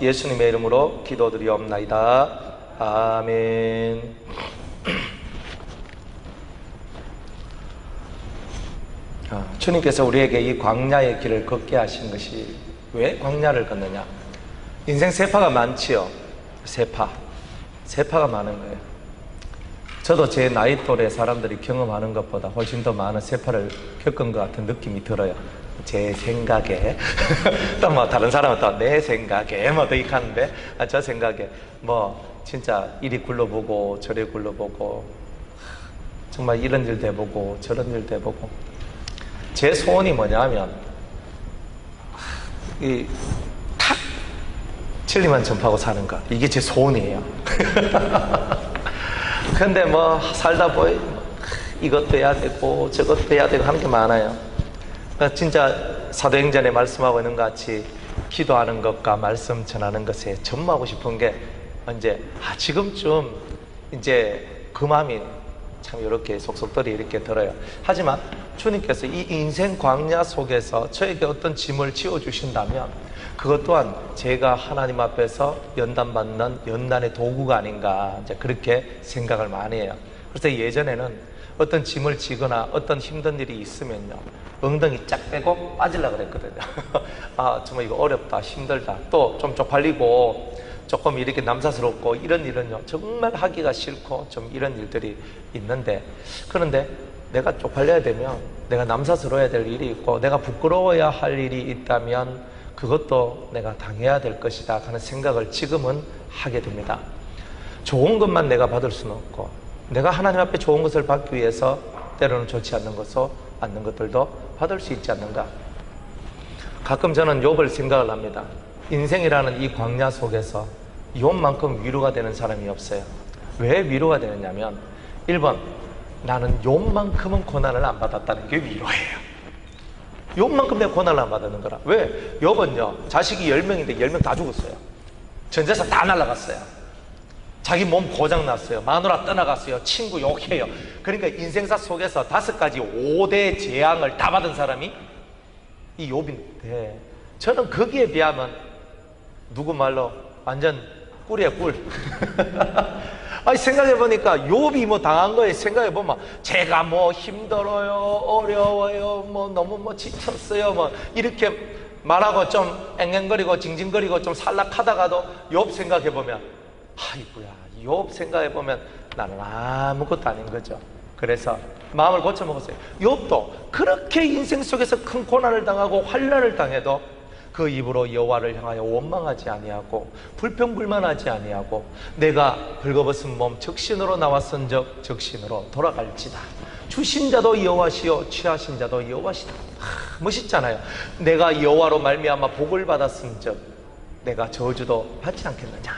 예수님의 이름으로 기도드리옵나이다. 아멘. 주님께서 우리에게 이 광야의 길을 걷게 하신 것이 왜 광야를 걷느냐? 인생 세파가 많지요. 세파가 많은 거예요. 저도 제 나이 또래 사람들이 경험하는 것보다 훨씬 더 많은 세파를 겪은 것 같은 느낌이 들어요. 제 생각에. 또 뭐 다른 사람은 또 내 생각에 뭐 더 익하는데, 저 생각에 뭐 진짜 이리 굴러보고 저리 굴러보고 정말 이런 일도 해보고 저런 일도 해보고. 제 소원이 뭐냐면 이 탁 진리만 전파하고 사는 것, 이게 제 소원이에요. 근데 뭐 살다 보니 이것도 해야 되고 저것도 해야 되고 하는 게 많아요. 진짜 사도행전에 말씀하고 있는 것 같이 기도하는 것과 말씀 전하는 것에 전무하고 싶은 게 이제 지금쯤 이제 그 마음이 참 이렇게 속속들이 이렇게 들어요. 하지만 주님께서 이 인생 광야 속에서 저에게 어떤 짐을 지어주신다면 그것 또한 제가 하나님 앞에서 연단받는 연단의 도구가 아닌가, 이제 그렇게 생각을 많이 해요. 그래서 예전에는 어떤 짐을 지거나 어떤 힘든 일이 있으면요, 엉덩이 쫙 빼고 빠지려고 그랬거든요. 정말 이거 어렵다, 힘들다, 또 좀 쪽팔리고 조금 이렇게 남사스럽고 이런 일은요 정말 하기가 싫고 좀 이런 일들이 있는데, 그런데 내가 쪽팔려야 되면, 내가 남사스러워야 될 일이 있고 내가 부끄러워야 할 일이 있다면 그것도 내가 당해야 될 것이다 하는 생각을 지금은 하게 됩니다. 좋은 것만 내가 받을 수는 없고, 내가 하나님 앞에 좋은 것을 받기 위해서 때로는 좋지 않는 것들도 받을 수 있지 않는가. 가끔 저는 욥을 생각을 합니다. 인생이라는 이 광야 속에서 욥만큼 위로가 되는 사람이 없어요. 왜 위로가 되느냐면 1번, 나는 욥만큼은 고난을 안 받았다는 게 위로예요. 욥만큼 내가 고난을 안 받는 거라. 왜? 욥은요 자식이 10명인데 10명 다 죽었어요. 전 재산 다 날아갔어요. 자기 몸 고장났어요. 마누라 떠나갔어요. 친구 욕해요. 그러니까 인생사 속에서 5가지 5대 재앙을 다 받은 사람이 이 욥인데, 저는 거기에 비하면 누구 말로 완전 꿀이에요, 꿀. 아니, 생각해보니까 욥이 뭐 당한 거에 생각해보면 제가 뭐 힘들어요, 어려워요, 뭐 너무 뭐 지쳤어요, 뭐 이렇게 말하고 좀 앵앵거리고 징징거리고 좀 살락하다가도 욥 생각해보면, 아이고야, 욥 생각해보면 나는 아무것도 아닌 거죠. 그래서 마음을 고쳐먹었어요. 욥도 그렇게 인생 속에서 큰 고난을 당하고 환난을 당해도 그 입으로 여호와를 향하여 원망하지 아니하고 불평불만하지 아니하고 내가 벌거벗은 몸 적신으로 나왔은즉 적신으로 돌아갈지다. 주신 자도 여호와시요 취하신 자도 여호와시다. 멋있잖아요. 내가 여호와로 말미암아 복을 받았은즉 내가 저주도 받지 않겠느냐.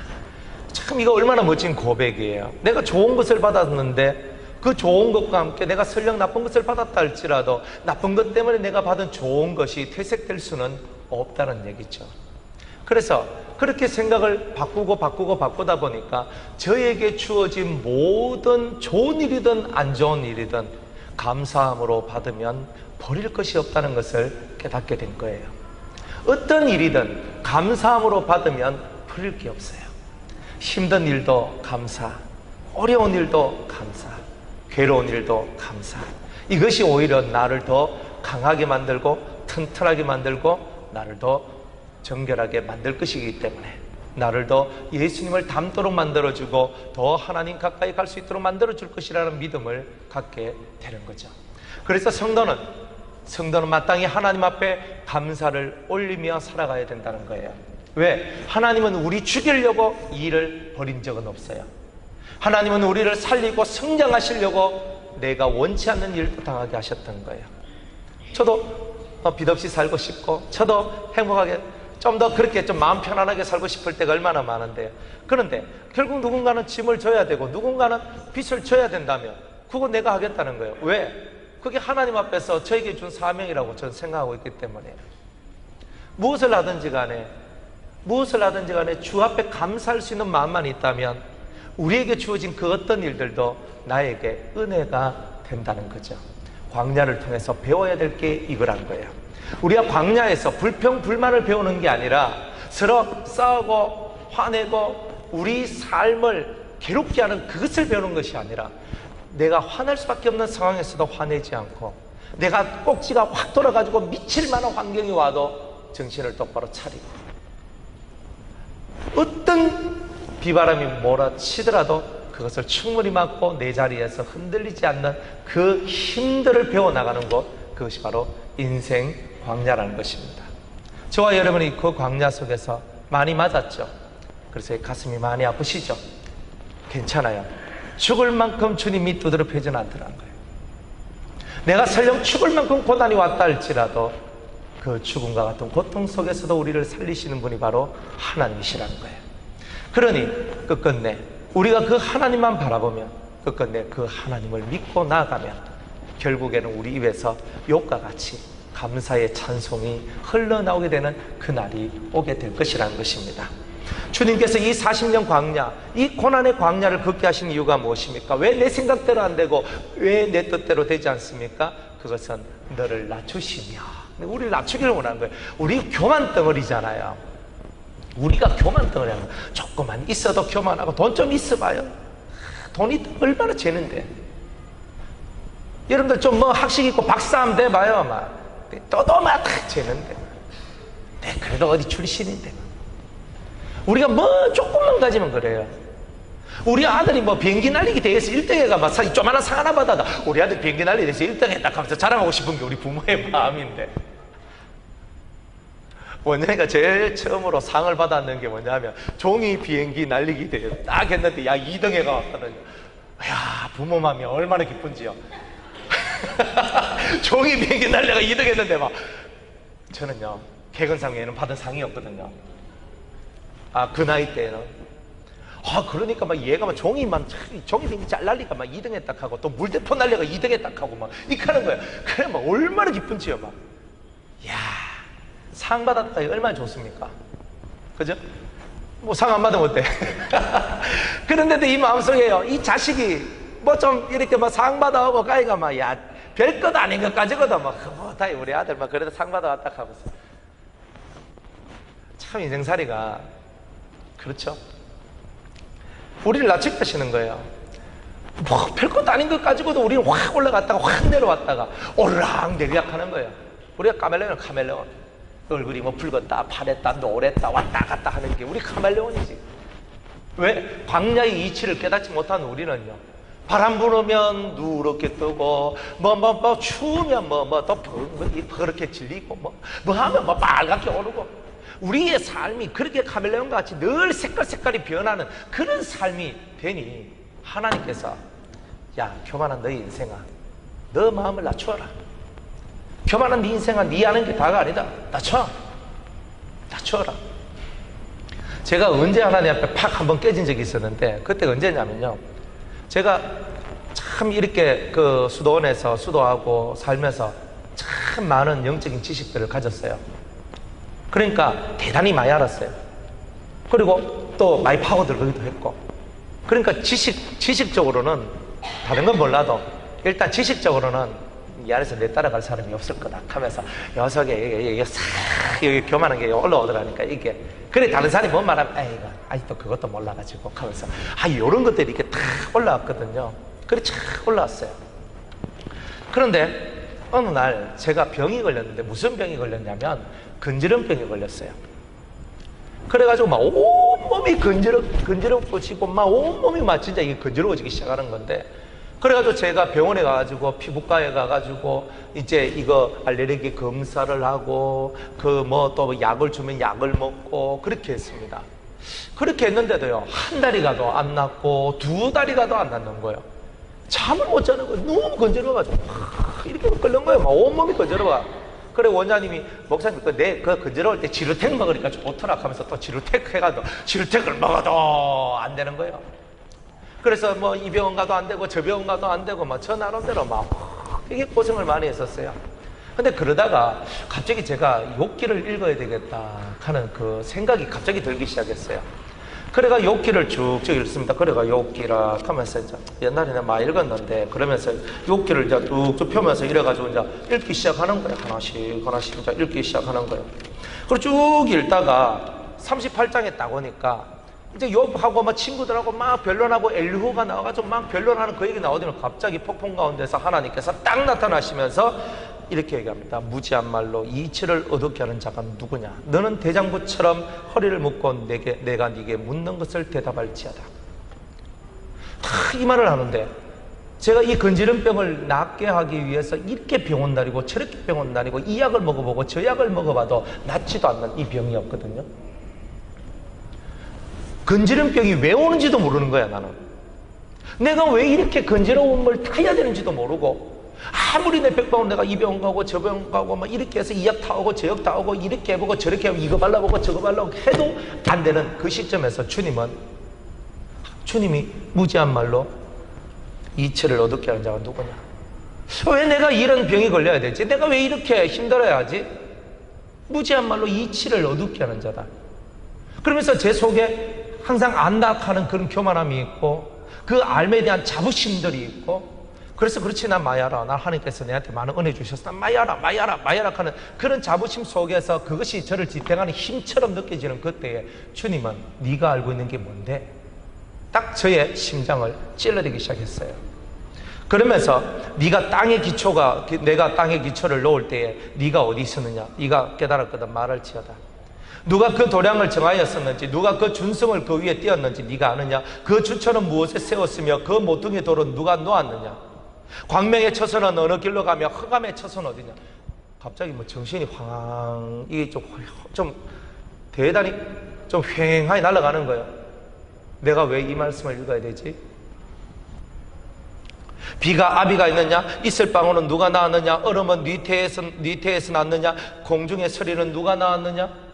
참 이거 얼마나 멋진 고백이에요. 내가 좋은 것을 받았는데 그 좋은 것과 함께 내가 설령 나쁜 것을 받았다 할지라도 나쁜 것 때문에 내가 받은 좋은 것이 퇴색될 수는 없다는 얘기죠. 그래서 그렇게 생각을 바꾸다 보니까 저에게 주어진 모든 좋은 일이든 안 좋은 일이든 감사함으로 받으면 버릴 것이 없다는 것을 깨닫게 된 거예요. 어떤 일이든 감사함으로 받으면 버릴 게 없어요. 힘든 일도 감사, 어려운 일도 감사, 괴로운 일도 감사. 이것이 오히려 나를 더 강하게 만들고 튼튼하게 만들고 나를 더 정결하게 만들 것이기 때문에, 나를 더 예수님을 닮도록 만들어주고 더 하나님 가까이 갈 수 있도록 만들어줄 것이라는 믿음을 갖게 되는 거죠. 그래서 성도는 마땅히 하나님 앞에 감사를 올리며 살아가야 된다는 거예요. 왜? 하나님은 우리 죽이려고 이 일을 벌인 적은 없어요. 하나님은 우리를 살리고 성장하시려고 내가 원치 않는 일도 당하게 하셨던 거예요. 저도 빚 없이 살고 싶고, 저도 행복하게 좀 더 그렇게 좀 마음 편안하게 살고 싶을 때가 얼마나 많은데요. 그런데 결국 누군가는 짐을 져야 되고 누군가는 빚을 져야 된다면 그거 내가 하겠다는 거예요. 왜? 그게 하나님 앞에서 저에게 준 사명이라고 저는 생각하고 있기 때문에, 무엇을 하든지 간에 주 앞에 감사할 수 있는 마음만 있다면 우리에게 주어진 그 어떤 일들도 나에게 은혜가 된다는 거죠. 광야를 통해서 배워야 될 게 이거란 거예요. 우리가 광야에서 불평, 불만을 배우는 게 아니라 서로 싸우고 화내고 우리 삶을 괴롭게 하는 그것을 배우는 것이 아니라 내가 화날 수밖에 없는 상황에서도 화내지 않고 내가 꼭지가 확 돌아가지고 미칠 만한 환경이 와도 정신을 똑바로 차리고 어떤 비바람이 몰아치더라도 그것을 충분히 맞고 내 자리에서 흔들리지 않는 그 힘들을 배워나가는 것, 그것이 바로 인생 광야라는 것입니다. 저와 여러분이 그 광야 속에서 많이 맞았죠. 그래서 가슴이 많이 아프시죠. 괜찮아요. 죽을 만큼 주님이 두드려 패지는 않더라는 거예요. 내가 설령 죽을 만큼 고난이 왔다 할지라도 그 죽음과 같은 고통 속에서도 우리를 살리시는 분이 바로 하나님이시라는 거예요. 그러니 끝끝내 우리가 그 하나님만 바라보면, 끝끝내 그 하나님을 믿고 나아가면 결국에는 우리 입에서 욥과 같이 감사의 찬송이 흘러나오게 되는 그날이 오게 될 것이라는 것입니다. 주님께서 이 40년 광야, 이 고난의 광야를 걷게 하신 이유가 무엇입니까? 왜 내 생각대로 안 되고 왜 내 뜻대로 되지 않습니까? 그것은 너를 낮추시며, 우리를 낮추기를 원하는 거예요. 우리 교만 덩어리잖아요. 우리가 교만 덩어리야. 조금만 있어도 교만하고 돈 좀 있어봐요. 돈이 얼마나 재는데. 여러분들 좀 뭐 학식 있고 박사하면 돼봐요. 막 떠도만 다 재는데. 네, 그래도 어디 출신인데. 우리가 뭐 조금만 가지면 그래요. 우리 아들이 뭐 비행기 날리기 대회에서 1등해가 막 조만한 상 하나 받아다 우리 아들 비행기 날리기 대회에서 1등했다 하면서 자랑하고 싶은 게 우리 부모의 마음인데, 원장이가 제일 처음으로 상을 받았는 게 뭐냐면 종이 비행기 날리기 대회 딱 했는데 야 2등해가 왔거든요. 야, 부모 마음이 얼마나 기쁜지요. 종이 비행기 날려가 2등 했는데 막, 저는요 개근상에는 받은 상이었거든요. 아, 그 나이 때는. 아, 그러니까 막 얘가 막 종이 비행기 잘 날리니까 막 2등 했다 하고 또 물대포 날려가 2등 했다 하고 막 이렇게 하는 거예요. 그래 막 얼마나 기쁜지요. 막, 야, 상 받았다 얼마나 좋습니까? 그죠? 뭐 상 안 받으면 어때? 그런데도 이 마음속에요, 이 자식이 뭐 좀 이렇게 막 상 받아오고 가이가 막, 야, 별것 아닌 것 가지고도 막, 다 우리 아들 막 그래도 상 받아왔다 하고서. 참 인생살이가 그렇죠. 우리를 낮추게 하시는 거예요. 뭐 별것도 아닌 것 가지고도 우리는 확 올라갔다가 확 내려왔다가 오르락 내리락 하는 거예요. 우리가 카멜레온은 카멜레온. 얼굴이 뭐 붉었다 파랬다 노랬다 왔다 갔다 하는 게 우리 카멜레온이지. 왜? 광야의 이치를 깨닫지 못한 우리는요, 바람 불으면 누렇게 뜨고 뭐 추우면 또 그렇게 질리고 뭐 하면 뭐 빨갛게 오르고, 우리의 삶이 그렇게 카멜레온과 같이 늘 색깔이 변하는 그런 삶이 되니 하나님께서, 야, 교만한 너희 인생아, 너 마음을 낮추어라. 교만한 네 인생아, 네 아는 게 다가 아니다. 낮추어라. 제가 언제 하나님 앞에 팍 한번 깨진 적이 있었는데, 그때가 언제냐면요, 제가 참 이렇게 그 수도원에서 수도하고 살면서 참 많은 영적인 지식들을 가졌어요. 그러니까 대단히 많이 알았어요. 그리고 또 많이 파고들기도 했고, 그러니까 지식적으로는 다른 건 몰라도 일단 지식적으로는 이 안에서 내 따라갈 사람이 없을 거다 하면서 녀석에 여기 교만한 게 올라오더라니까 이게. 그래 다른 사람이 뭔 말하면 에이가 아직도 그것도 몰라가지고 하면서 이런 것들이 이렇게 탁 올라왔거든요. 그래 착 올라왔어요. 그런데 어느 날 제가 병이 걸렸는데, 무슨 병이 걸렸냐면 근지럼병이 걸렸어요. 그래가지고 막 온몸이 근지럽어지고 막 온몸이 막 진짜 이게 근지러워지기 시작하는 건데, 그래가지고 제가 병원에 가가지고 피부과에 가가지고 이제 이거 알레르기 검사를 하고 그 뭐 또 약을 주면 약을 먹고 그렇게 했습니다. 그렇게 했는데도요, 한 달이 가도 안 낫고 2달이 가도 안 낫는 거예요. 잠을 못 자는 거예요. 너무 건조러워가지고 이렇게 끓는 거예요. 막 온몸이 건조러워. 그래 원장님이, 목사님 그 건조러울 때 지르텍 먹으니까 좋더라 하면서 또 지르텍 해가지고 지르텍을 먹어도 안 되는 거예요. 그래서 뭐 이 병원 가도 안 되고 저 병원 가도 안 되고 막 저 나름대로 막 되게 고생을 많이 했었어요. 근데 그러다가 갑자기 제가 욥기를 읽어야 되겠다 하는 그 생각이 갑자기 들기 시작했어요. 그래가 욥기를 쭉쭉 읽습니다. 그래가 욥기라 하면서 이제 옛날에는 많이 읽었는데, 그러면서 욥기를 이제 쭉쭉 펴면서 이래가지고 이제 읽기 시작하는 거예요. 하나씩 이제 읽기 시작하는 거예요. 그리고 쭉 읽다가 38장에 딱 오니까 이제 욥하고 막 친구들하고 막 변론하고 엘리후가 나와가지고 막 변론하는 그 얘기 나오더니 갑자기 폭풍 가운데서 하나님께서 딱 나타나시면서 이렇게 얘기합니다. 무지한 말로 이치를 얻게 하는 자가 누구냐? 너는 대장부처럼 허리를 묶고 내가 네게 묻는 것을 대답할지어다. 이 말을 하는데 제가 이 건지름병을 낫게 하기 위해서 이렇게 병원 다니고 저렇게 병원 다니고 이 약을 먹어보고 저 약을 먹어봐도 낫지도 않는 이 병이었거든요. 건지름병이 왜 오는지도 모르는 거야. 나는 내가 왜 이렇게 건지러움을 타야 되는지도 모르고, 아무리 내 백방은 내가 이 병원 가고 저 병원 가고 막 이렇게 해서 이 약 타오고 저 약 타오고 이렇게 해보고 저렇게 해보고 이거 발라보고 저거 발라보고 해도 안 되는 그 시점에서 주님이 무지한 말로 이치를 얻게 하는 자가 누구냐? 왜 내가 이런 병이 걸려야 되지? 내가 왜 이렇게 힘들어야 하지? 무지한 말로 이치를 얻게 하는 자다. 그러면서 제 속에 항상 안락하는 그런 교만함이 있고 그 알에 대한 자부심들이 있고, 그래서 그렇지 난 마야라, 난 하나님께서 내한테 많은 은혜 주셔서 난 마야라 하는 그런 자부심 속에서 그것이 저를 지탱하는 힘처럼 느껴지는 그때에 주님은 네가 알고 있는 게 뭔데? 딱 저의 심장을 찔러대기 시작했어요. 그러면서 네가 땅의 기초가, 내가 땅의 기초를 놓을 때에 네가 어디 있었느냐? 네가 깨달았거든. 말할지어다. 누가 그 도량을 정하였었는지, 누가 그 준성을 그 위에 띄었는지 네가 아느냐? 그 주처는 무엇에 세웠으며 그 모퉁이 돌은 누가 놓았느냐? 광명의 처소는 어느 길로 가며 흑암의 처소는 어디냐? 갑자기 뭐 정신이 이게 좀 대단히 좀 휑하게 날아가는 거예요. 내가 왜 이 말씀을 읽어야 되지? 비가 아비가 있느냐? 있을 방울은 누가 낳았느냐? 얼음은 네 태에서 났느냐? 공중의 서리는 누가 낳았느냐?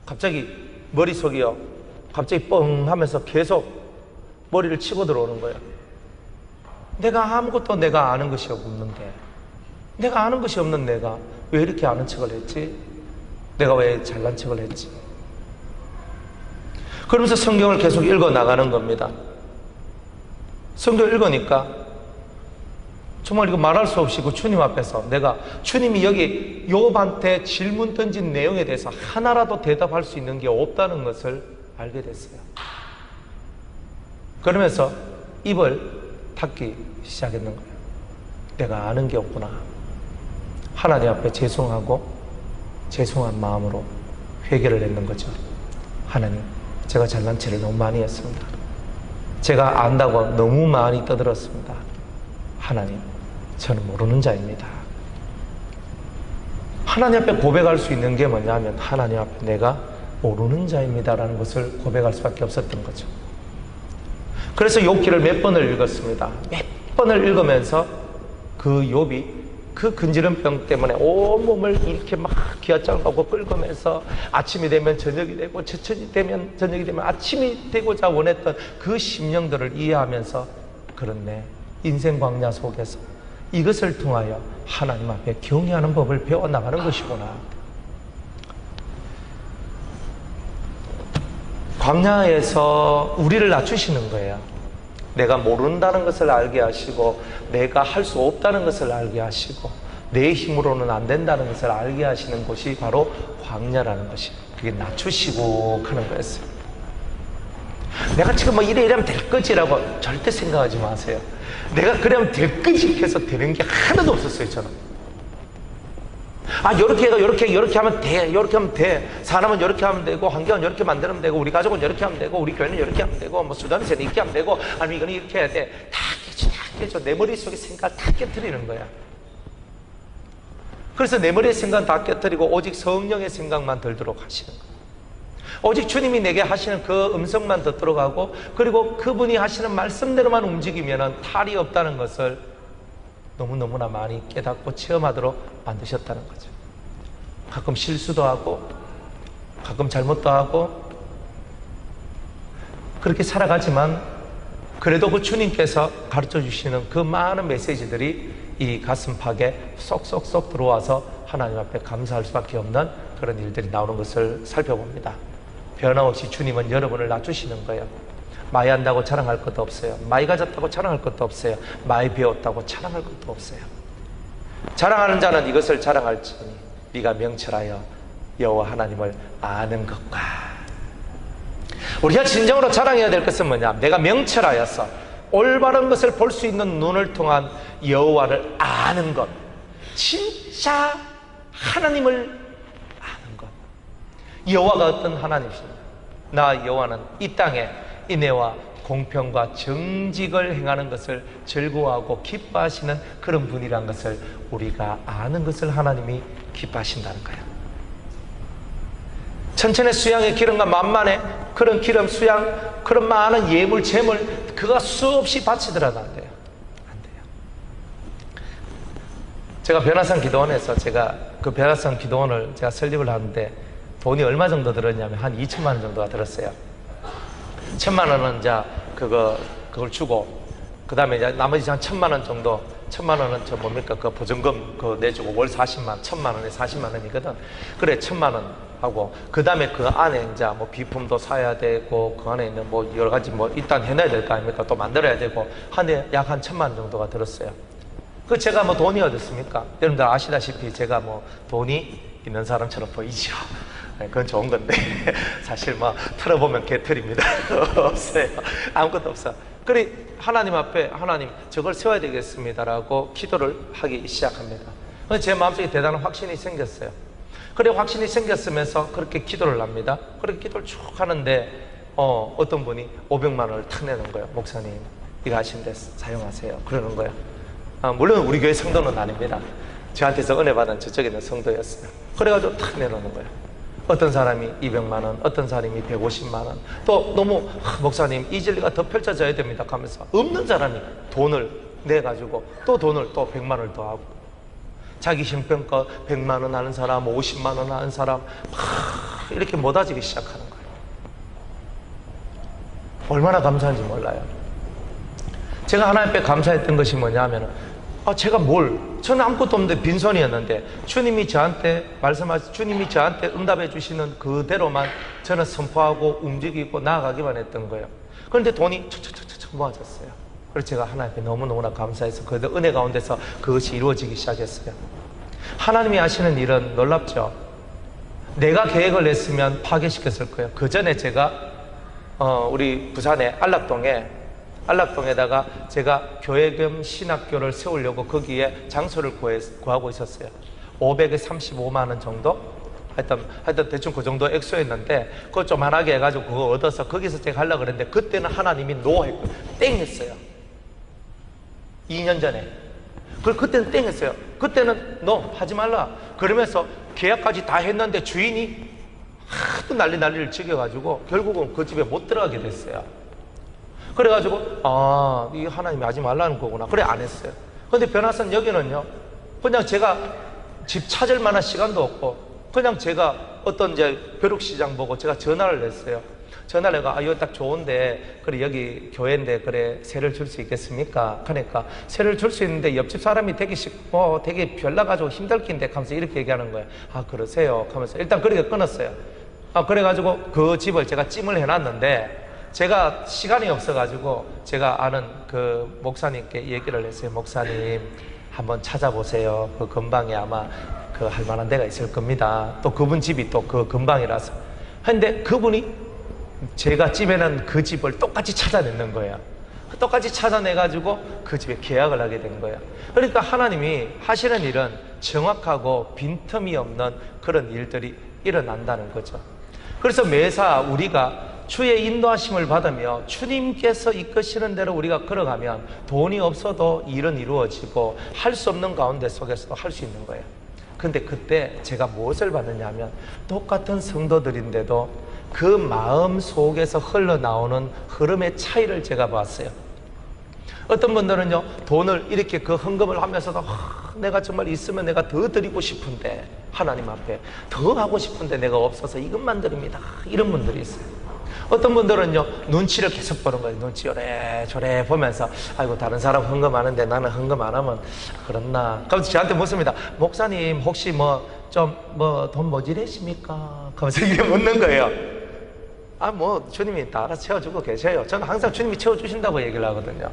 갑자기 머릿속이요, 갑자기 뻥 하면서 계속 머리를 치고 들어오는 거예요. 내가 아무것도 내가 아는 것이 없는데, 내가 아는 것이 없는 내가 왜 이렇게 아는 척을 했지? 내가 왜 잘난 척을 했지? 그러면서 성경을 계속 읽어 나가는 겁니다. 성경을 읽으니까 정말 이거 말할 수 없이 그 주님 앞에서 내가 주님이 여기 욥한테 질문 던진 내용에 대해서 하나라도 대답할 수 있는 게 없다는 것을 알게 됐어요. 그러면서 입을 닫기 시작했는 거예요. 내가 아는 게 없구나. 하나님 앞에 죄송한 마음으로 회개를 했는 거죠. 하나님, 제가 잘난 체를 너무 많이 했습니다. 제가 안다고 너무 많이 떠들었습니다. 하나님, 저는 모르는 자입니다. 하나님 앞에 고백할 수 있는 게 뭐냐면, 하나님 앞에 내가 모르는 자입니다라는 것을 고백할 수밖에 없었던 거죠. 그래서 욥기를 몇 번을 읽었습니다. 몇 번을 읽으면서 그 욥이 그 근지름병 때문에 온몸을 이렇게 막 기아장하고 긁으면서 아침이 되면 저녁이 되고 저녁이 되면 아침이 되고자 원했던 그 심령들을 이해하면서, 그렇네, 인생 광야 속에서 이것을 통하여 하나님 앞에 경외하는 법을 배워나가는 것이구나. 광야에서 우리를 낮추시는 거예요. 내가 모른다는 것을 알게 하시고, 내가 할 수 없다는 것을 알게 하시고, 내 힘으로는 안 된다는 것을 알게 하시는 곳이 바로 광야라는 것이, 그게 낮추시고 그런 거였어요. 내가 지금 뭐 이러면 될 거지라고 절대 생각하지 마세요. 내가 그러면 될 거지 해서 되는 게 하나도 없었어요. 저는 요렇게 해가 요렇게 하면 돼, 요렇게 하면 돼, 사람은 요렇게 하면 되고, 환경은 요렇게 만들면 되고, 우리 가족은 요렇게 하면 되고, 우리 교회는 요렇게 하면 되고, 뭐 수단에서는 이렇게 하면 되고, 아니면 이거는 이렇게 해야 돼. 다 깨져. 내 머릿속에 생각을 다 깨트리는 거야. 그래서 내 머리의 생각은 다 깨트리고 오직 성령의 생각만 들도록 하시는 거야. 오직 주님이 내게 하시는 그 음성만 듣도록 하고, 그리고 그분이 하시는 말씀대로만 움직이면 탈이 없다는 것을 너무너무나 많이 깨닫고 체험하도록 만드셨다는 거죠. 가끔 실수도 하고 가끔 잘못도 하고 그렇게 살아가지만, 그래도 그 주님께서 가르쳐 주시는 그 많은 메시지들이 이 가슴팍에 쏙쏙쏙 들어와서 하나님 앞에 감사할 수밖에 없는 그런 일들이 나오는 것을 살펴봅니다. 변함없이 주님은 여러분을 낮추시는 거예요. 많이 한다고 자랑할 것도 없어요. 많이 가졌다고 자랑할 것도 없어요. 많이 배웠다고 자랑할 것도 없어요. 자랑하는 자는 이것을 자랑할지니 네가 명철하여 여호와 하나님을 아는 것과, 우리가 진정으로 자랑해야 될 것은 뭐냐? 내가 명철하여서 올바른 것을 볼 수 있는 눈을 통한 여호와를 아는 것, 진짜 하나님을 아는 것. 여호와가 어떤 하나님이십니까? 나 여호와는 이 땅에 인애와 공평과 정직을 행하는 것을 즐거워하고 기뻐하시는 그런 분이란 것을 우리가 아는 것을 하나님이 기뻐하신다는 거예요. 천천의 수양의 기름과 만만의 그런 기름 수양, 그런 많은 예물 재물 그가 수없이 바치더라도 안 돼요. 안 돼요. 제가 변화성 기도원에서 제가 그 변화성 기도원을 제가 설립을 하는데 돈이 얼마 정도 들었냐면 한 2천만 원 정도가 들었어요. 1,000만 원은 이제 그걸 주고, 그 다음에 이제 나머지 한 1,000만 원 정도, 1,000만 원은 저 뭡니까? 그 보증금 그 내주고 월 40만, 1,000만 원에 40만 원이거든. 그래, 1,000만 원 하고, 그 다음에 그 안에 이제 뭐 비품도 사야 되고, 그 안에 있는 뭐 여러 가지 뭐 일단 해놔야 될 거 아닙니까? 또 만들어야 되고, 한 해 약 한 1,000만 원 정도가 들었어요. 그 제가 뭐 돈이 어디 있습니까? 여러분들 아시다시피 제가 뭐 돈이 있는 사람처럼 보이죠. 그건 좋은 건데 사실 뭐 털어보면 개털입니다. 없어요. 아무것도 없어. 그래 하나님 앞에 하나님 저걸 세워야 되겠습니다라고 기도를 하기 시작합니다. 제 마음속에 대단한 확신이 생겼어요. 그래 확신이 생겼으면서 그렇게 기도를 합니다. 그렇게 기도를 쭉 하는데 어떤 분이 500만 원을 탁 내는 거예요. 목사님 이거 하신데 사용하세요. 그러는 거예요. 물론 우리 교회 성도는 아닙니다. 저한테서 은혜 받은 저쪽에 있는 성도였어요. 그래가지고 탁 내놓는 거예요. 어떤 사람이 200만 원, 어떤 사람이 150만 원. 또 너무 목사님 이 진리가 더 펼쳐져야 됩니다 하면서 없는 사람이 돈을 내가지고 또 돈을 또 100만 원을 더 하고, 자기 형편껏 100만 원 하는 사람, 50만 원 하는 사람 막 이렇게 모아지기 시작하는 거예요. 얼마나 감사한지 몰라요. 제가 하나님 앞에 감사했던 것이 뭐냐면 제가 저는 아무것도 없는데 빈손이었는데 주님이 저한테 주님이 저한테 응답해 주시는 그대로만 저는 선포하고 움직이고 나아가기만 했던 거예요. 그런데 돈이 척척척척 모아졌어요. 그래서 제가 하나님께 너무너무나 감사해서 그 은혜 가운데서 그것이 이루어지기 시작했어요. 하나님이 하시는 일은 놀랍죠. 내가 계획을 냈으면 파괴시켰을 거예요. 그 전에 제가 우리 부산의 안락동에다가 제가 교회 겸 신학교를 세우려고 거기에 장소를 구하고 있었어요. 535만 원 정도? 하여튼 대충 그 정도 액수였는데 그거 조만하게 해가지고 그거 얻어서 거기서 제가 하려고 그랬는데 그때는 하나님이 노했고 땡 했어요. 2년 전에. 그때는 땡 했어요. 그때는 하지 말라. 그러면서 계약까지 다 했는데 주인이 하도 난리를 치겨가지고 결국은 그 집에 못 들어가게 됐어요. 그래가지고 이게 하나님이 하지 말라는 거구나. 그래 안 했어요. 근데 변화선 여기는요 그냥 제가 집 찾을 만한 시간도 없고 그냥 제가 어떤 이제 벼룩시장 보고 제가 전화를 냈어요. 전화를 해가 이거 딱 좋은데 그래 여기 교회인데 그래 세를 줄 수 있겠습니까? 그러니까 세를 줄 수 있는데 옆집 사람이 되게 쉽고 되게 별나가지고 힘들긴데 하면서 이렇게 얘기하는 거예요. 그러세요 하면서 일단 그렇게 끊었어요. 그래가지고 그 집을 제가 찜을 해놨는데 제가 시간이 없어가지고 제가 아는 그 목사님께 얘기를 했어요. 목사님 한번 찾아보세요. 그 근방에 아마 그 할 만한 데가 있을 겁니다. 또 그분 집이 또 그 근방이라서. 근데 그분이 제가 찜해놓은 그 집을 똑같이 찾아내는 거예요. 똑같이 찾아내가지고 그 집에 계약을 하게 된 거예요. 그러니까 하나님이 하시는 일은 정확하고 빈틈이 없는 그런 일들이 일어난다는 거죠. 그래서 매사 우리가 주의 인도하심을 받으며 주님께서 이끄시는 대로 우리가 걸어가면 돈이 없어도 일은 이루어지고 할 수 없는 가운데 속에서도 할 수 있는 거예요. 근데 그때 제가 무엇을 받느냐 하면 똑같은 성도들인데도 그 마음 속에서 흘러나오는 흐름의 차이를 제가 봤어요. 어떤 분들은요 돈을 이렇게 그 헌금을 하면서도 내가 정말 있으면 내가 더 드리고 싶은데 하나님 앞에 더 하고 싶은데 내가 없어서 이것만 드립니다. 이런 분들이 있어요. 어떤 분들은요 눈치를 계속 보는 거예요. 눈치 요래저래 보면서 아이고 다른 사람 헌금하는데 나는 헌금 안 하면 그렇나. 그래서 저한테 묻습니다. 목사님 혹시 돈 모자라십니까? 그러면서 이게 묻는 거예요. 주님이 다 알아서 채워주고 계셔요. 저는 항상 주님이 채워주신다고 얘기를 하거든요.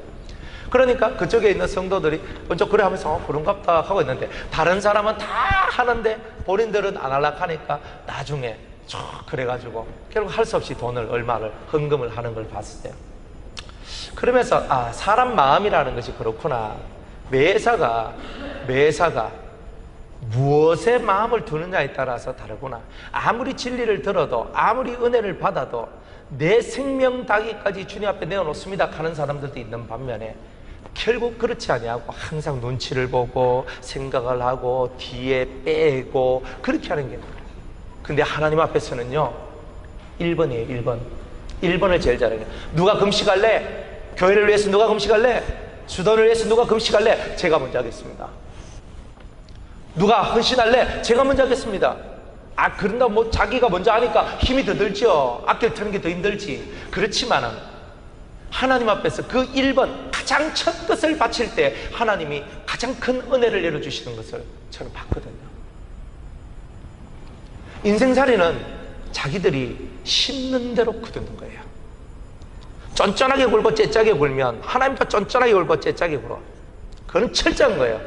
그러니까 그쪽에 있는 성도들이 먼저 그래 하면서 그런갑다 하고 있는데, 다른 사람은 다 하는데 본인들은 안 하려고 하니까 나중에 쭉 그래가지고 결국 할 수 없이 돈을 얼마를 헌금을 하는 걸 봤어요. 그러면서 사람 마음이라는 것이 그렇구나. 매사가 무엇에 마음을 두느냐에 따라서 다르구나. 아무리 진리를 들어도, 아무리 은혜를 받아도 내 생명 다기까지 주님 앞에 내어놓습니다 하는 사람들도 있는 반면에, 결국 그렇지 아니하고 항상 눈치를 보고 생각을 하고 뒤에 빼고 그렇게 하는 게, 근데 하나님 앞에서는요 1번이에요. 1번. 1번을 제일 잘해요. 누가 금식할래? 교회를 위해서 누가 금식할래? 수도를 위해서 누가 금식할래? 제가 먼저 하겠습니다. 누가 헌신할래? 제가 먼저 하겠습니다. 그런다고 뭐 자기가 먼저 하니까 힘이 더 들죠. 아껴 트는 게 더 힘들지. 그렇지만은 하나님 앞에서 그 1번 가장 첫 것을 바칠 때 하나님이 가장 큰 은혜를 내려주시는 것을 저는 봤거든요. 인생살이는 자기들이 심는 대로 거두는 거예요. 쫀쫀하게 굴고 째짜게 굴면 하나님도 쫀쫀하게 굴고 째짜게 굴어. 그건 철저한 거예요.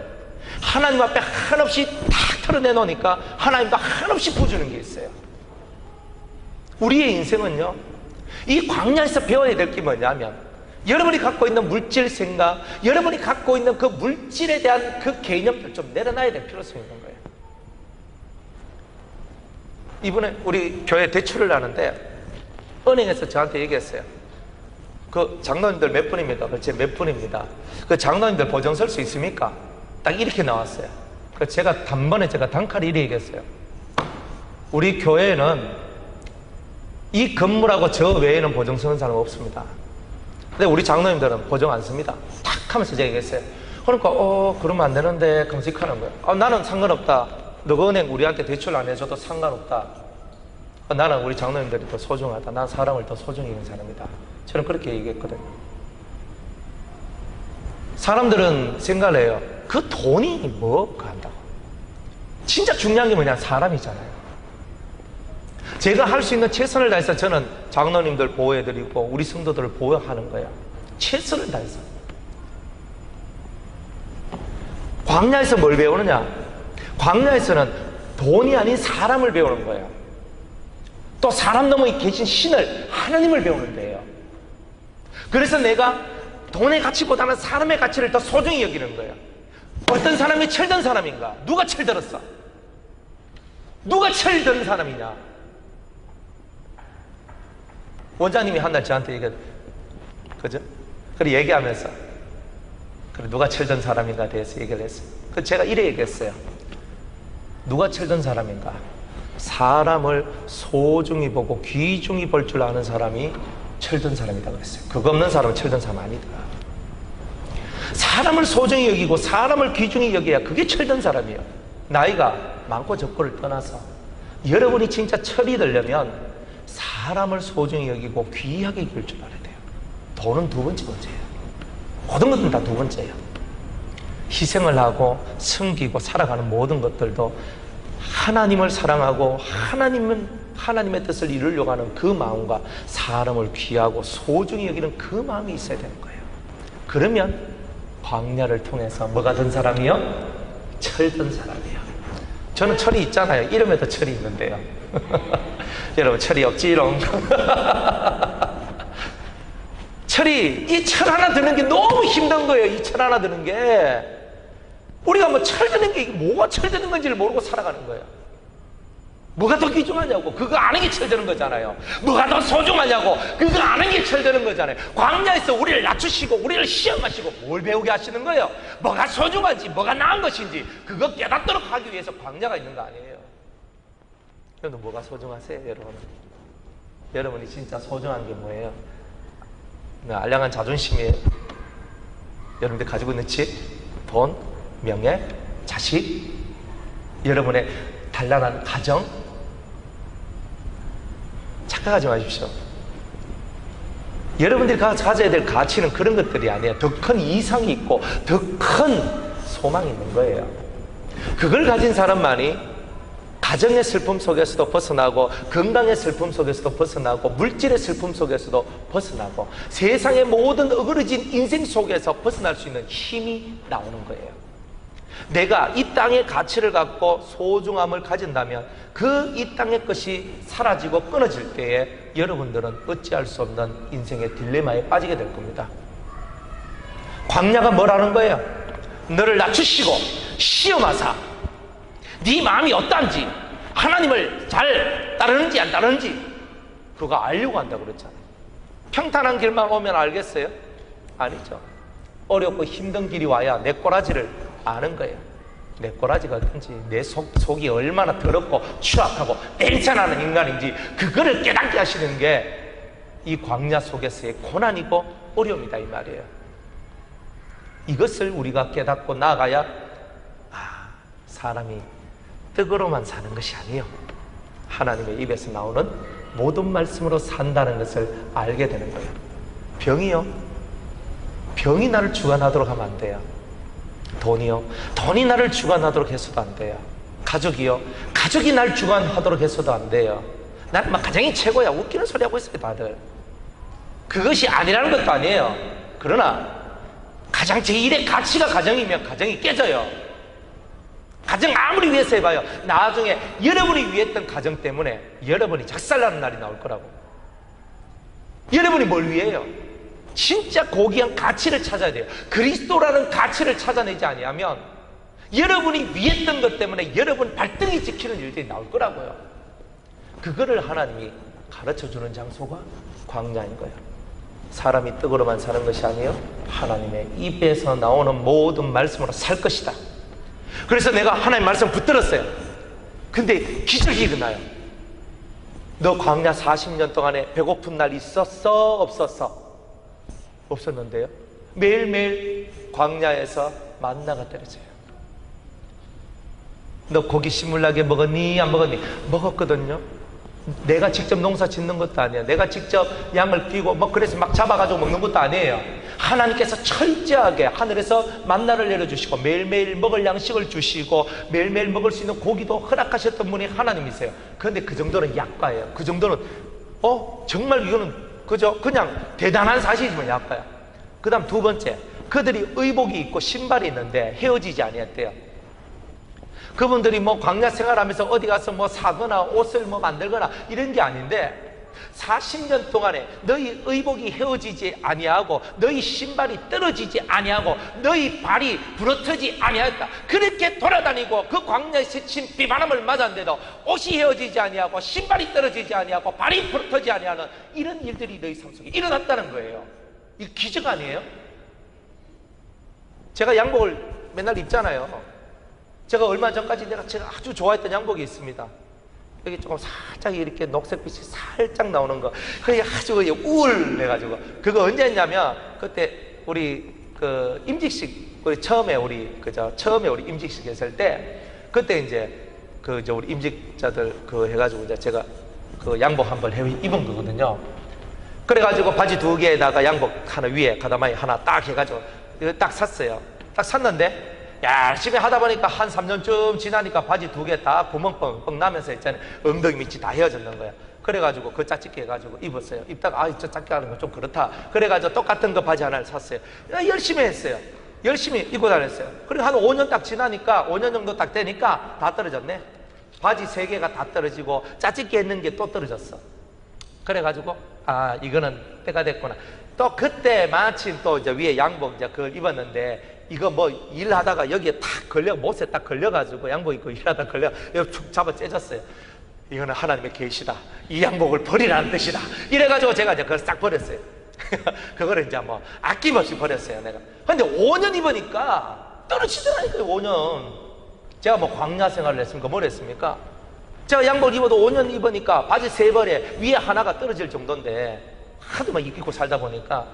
하나님 앞에 한없이 탁 털어내놓으니까 하나님도 한없이 부어주는 게 있어요. 우리의 인생은요, 이 광야에서 배워야 될 게 뭐냐면, 여러분이 갖고 있는 물질 생각, 여러분이 갖고 있는 그 물질에 대한 그 개념들 좀 내려놔야 될 필요성이 있는 거예요. 이번에 우리 교회 대출을 하는데 은행에서 저한테 얘기했어요. 그 장로님들 몇 분입니까? 그렇지, 몇 분입니다. 그 장로님들 보증 설 수 있습니까? 딱 이렇게 나왔어요. 그래서 제가 단번에 단칼에 이렇게 얘기했어요. 우리 교회에는 이 건물하고 저 외에는 보증 서는 사람 없습니다. 근데 우리 장로님들은 보증 안 씁니다. 탁 하면서 제가 얘기했어요. 그러니까 그러면 안 되는데 금식하는 거예요. 나는 상관없다. 너가 은행 우리한테 대출 안 해줘도 상관없다. 나는 우리 장로님들이 더 소중하다. 난 사람을 더 소중히 여기는 사람이다. 저는 그렇게 얘기했거든요. 사람들은 생각을 해요. 그 돈이 뭐가 한다고. 진짜 중요한 게 뭐냐, 사람이잖아요. 제가 할 수 있는 최선을 다해서 저는 장로님들 보호해드리고 우리 성도들을 보호하는 거예요. 최선을 다해서. 광야에서 뭘 배우느냐? 광야에서는 돈이 아닌 사람을 배우는 거예요. 또 사람 너머에 계신 신을, 하나님을 배우는 데예요. 그래서 내가 돈의 가치보다는 사람의 가치를 더 소중히 여기는 거예요. 어떤 사람이 철든 사람인가? 누가 철들었어? 누가 철든 사람이냐? 원장님이 한 날 저한테 얘기해, 그죠? 그래 얘기하면서, 그래 누가 철든 사람인가 대해서 얘기를 했어요. 그래서 제가 이래 얘기했어요. 누가 철든 사람인가? 사람을 소중히 보고 귀중히 볼 줄 아는 사람이 철든 사람이다 그랬어요. 그거 없는 사람은 철든 사람 아니다. 사람을 소중히 여기고 사람을 귀중히 여겨야 그게 철든 사람이에요. 나이가 많고 적고를 떠나서 여러분이 진짜 철이 들려면 사람을 소중히 여기고 귀하게 여길 줄 알아야 돼요. 돈은 두 번째 문제예요. 모든 것은 다 두 번째예요. 희생을 하고 섬기고 살아가는 모든 것들도 하나님을 사랑하고 하나님의 뜻을 이루려고 하는 그 마음과 사람을 귀하고 소중히 여기는 그 마음이 있어야 되는 거예요. 그러면 광야를 통해서 뭐가 든 사람이요? 철든 사람이에요. 저는 철이 있잖아요. 이름에도 철이 있는데요. 여러분 철이 없지롱. 철이, 이 철 하나 드는 게 너무 힘든 거예요. 이 철 하나 드는 게. 우리가 뭐 철 드는 게 뭐가 철 드는 건지를 모르고 살아가는 거예요. 뭐가 더 귀중하냐고. 그거 아는 게 철 드는 거잖아요. 뭐가 더 소중하냐고. 그거 아는 게 철 드는 거잖아요. 광야에서 우리를 낮추시고 우리를 시험하시고 뭘 배우게 하시는 거예요? 뭐가 소중한지, 뭐가 나은 것인지 그거 깨닫도록 하기 위해서 광야가 있는 거 아니에요. 여러분 뭐가 소중하세요? 여러분이 진짜 소중한 게 뭐예요? 알량한 자존심이에요. 여러분들 가지고 있는 집, 돈, 명예, 자식, 여러분의 단란한 가정. 착각하지 마십시오. 여러분들이 가져야 될 가치는 그런 것들이 아니에요. 더 큰 이상이 있고 더 큰 소망이 있는 거예요. 그걸 가진 사람만이 가정의 슬픔 속에서도 벗어나고, 건강의 슬픔 속에서도 벗어나고, 물질의 슬픔 속에서도 벗어나고, 세상의 모든 어그러진 인생 속에서 벗어날 수 있는 힘이 나오는 거예요. 내가 이 땅의 가치를 갖고 소중함을 가진다면 그 이 땅의 것이 사라지고 끊어질 때에 여러분들은 어찌할 수 없는 인생의 딜레마에 빠지게 될 겁니다. 광야가 뭐라는 거예요? 너를 낮추시고 시험하사 네 마음이 어떤지, 하나님을 잘 따르는지 안 따르는지 그거 알려고 한다고 그랬잖아요. 평탄한 길만 오면 알겠어요? 아니죠. 어렵고 힘든 길이 와야 내 꼬라지를 아는 거예요. 내 꼬라지가 어떤지, 내 속이 얼마나 더럽고 추악하고 땡찬하는 인간인지 그거를 깨닫게 하시는 게 이 광야 속에서의 고난이고 어려움이다, 이 말이에요. 이것을 우리가 깨닫고 나아가야 사람이 떡으로만 사는 것이 아니에요. 하나님의 입에서 나오는 모든 말씀으로 산다는 것을 알게 되는 거예요. 병이요, 병이 나를 주관하도록 하면 안 돼요. 돈이요, 돈이 나를 주관하도록 해서도 안 돼요. 가족이요, 가족이 날 주관하도록 해서도 안 돼요. 나는 막 가정이 최고야, 웃기는 소리 하고 있어요 다들. 그것이 아니라는 것도 아니에요. 그러나 가장 제1의 가치가 가정이면 가정이 깨져요. 가정 아무리 위해서 해봐요, 나중에 여러분이 위했던 가정 때문에 여러분이 작살나는 날이 나올 거라고. 여러분이 뭘 위해요? 진짜 고귀한 가치를 찾아야 돼요. 그리스도라는 가치를 찾아내지 아니하면 여러분이 위했던 것 때문에 여러분 발등이 찍히는 일들이 나올 거라고요. 그거를 하나님이 가르쳐주는 장소가 광야인 거예요. 사람이 떡으로만 사는 것이 아니에요, 하나님의 입에서 나오는 모든 말씀으로 살 것이다. 그래서 내가 하나님 말씀 붙들었어요. 근데 기적이 일어나요. 너 광야 40년 동안에 배고픈 날 있었어? 없었어? 없었는데요, 매일매일 광야에서 만나가 떨어져요. 너 고기 씨물나게 먹었니? 안 먹었니? 먹었거든요. 내가 직접 농사 짓는 것도 아니에요. 내가 직접 양을 끼고 그래서 막 잡아가지고 먹는 것도 아니에요. 하나님께서 철저하게 하늘에서 만나를 내려주시고 매일매일 먹을 양식을 주시고 매일매일 먹을 수 있는 고기도 허락하셨던 분이 하나님이세요. 그런데 그 정도는 약과예요. 그 정도는 정말 이거는 그냥 대단한 사실이지만 약과야. 그 다음 두 번째, 그들이 의복이 있고 신발이 있는데 헤어지지 아니했대요. 그분들이 광야 생활하면서 어디 가서 사거나 옷을 만들거나 이런 게 아닌데 40년 동안에 너희 의복이 헤어지지 아니하고 너희 신발이 떨어지지 아니하고 너희 발이 부러뜨지 아니하였다. 그렇게 돌아다니고 그 광야에 스친 비바람을 맞았는데도 옷이 헤어지지 아니하고 신발이 떨어지지 아니하고 발이 부러뜨지 아니하는 이런 일들이 너희 삶 속에 일어났다는 거예요. 이 기적 아니에요? 제가 양복을 맨날 입잖아요. 제가 얼마 전까지 제가 아주 좋아했던 양복이 있습니다. 여기 조금 살짝 이렇게 녹색빛이 살짝 나오는 거, 그게 아주 우울해가지고. 그거 언제 했냐면 그때 우리 임직식, 우리 처음에 우리 임직식 했을 때, 그때 이제 우리 임직자들 해가지고 이제 제가 양복 한 벌 입은 거거든요. 그래가지고 바지 2개에다가 양복 하나 위에 가다마이 하나 딱 해가지고 이거 딱 샀어요. 딱 샀는데 열심히 하다 보니까 한 3년쯤 지나니까 바지 2개 다 구멍 뻥뻥 나면서 있잖아요. 엉덩이 밑이 다 헤어졌는 거야. 그래가지고 그 짜집게 해가지고 입었어요. 입다가 저 짧게 하는 건 좀 그렇다. 그래가지고 똑같은 거 바지 하나를 샀어요. 열심히 했어요. 열심히 입고 다녔어요. 그리고 한 5년 딱 지나니까, 5년 정도 딱 되니까 다 떨어졌네. 바지 3개가 다 떨어지고 짜집게 했는 게 또 떨어졌어. 그래가지고 이거는 때가 됐구나. 또 그때 마침 또 이제 위에 양복 이제 그걸 입었는데, 이거 일하다가 여기에 탁 못에 딱 걸려가지고 양복 입고 일하다 걸려 여기 툭 잡아 째졌어요. 이거는 하나님의 계시다. 이 양복을 버리라는 뜻이다. 이래가지고 제가 이제 그걸 싹 버렸어요. 그거를 이제 아낌없이 버렸어요, 내가. 근데 5년 입으니까 떨어지더라니까요, 5년. 제가 광야 생활을 했습니까? 뭘 했습니까? 제가 양복을 입어도 5년 입으니까 바지 3벌에 위에 하나가 떨어질 정도인데, 하도 입고 살다 보니까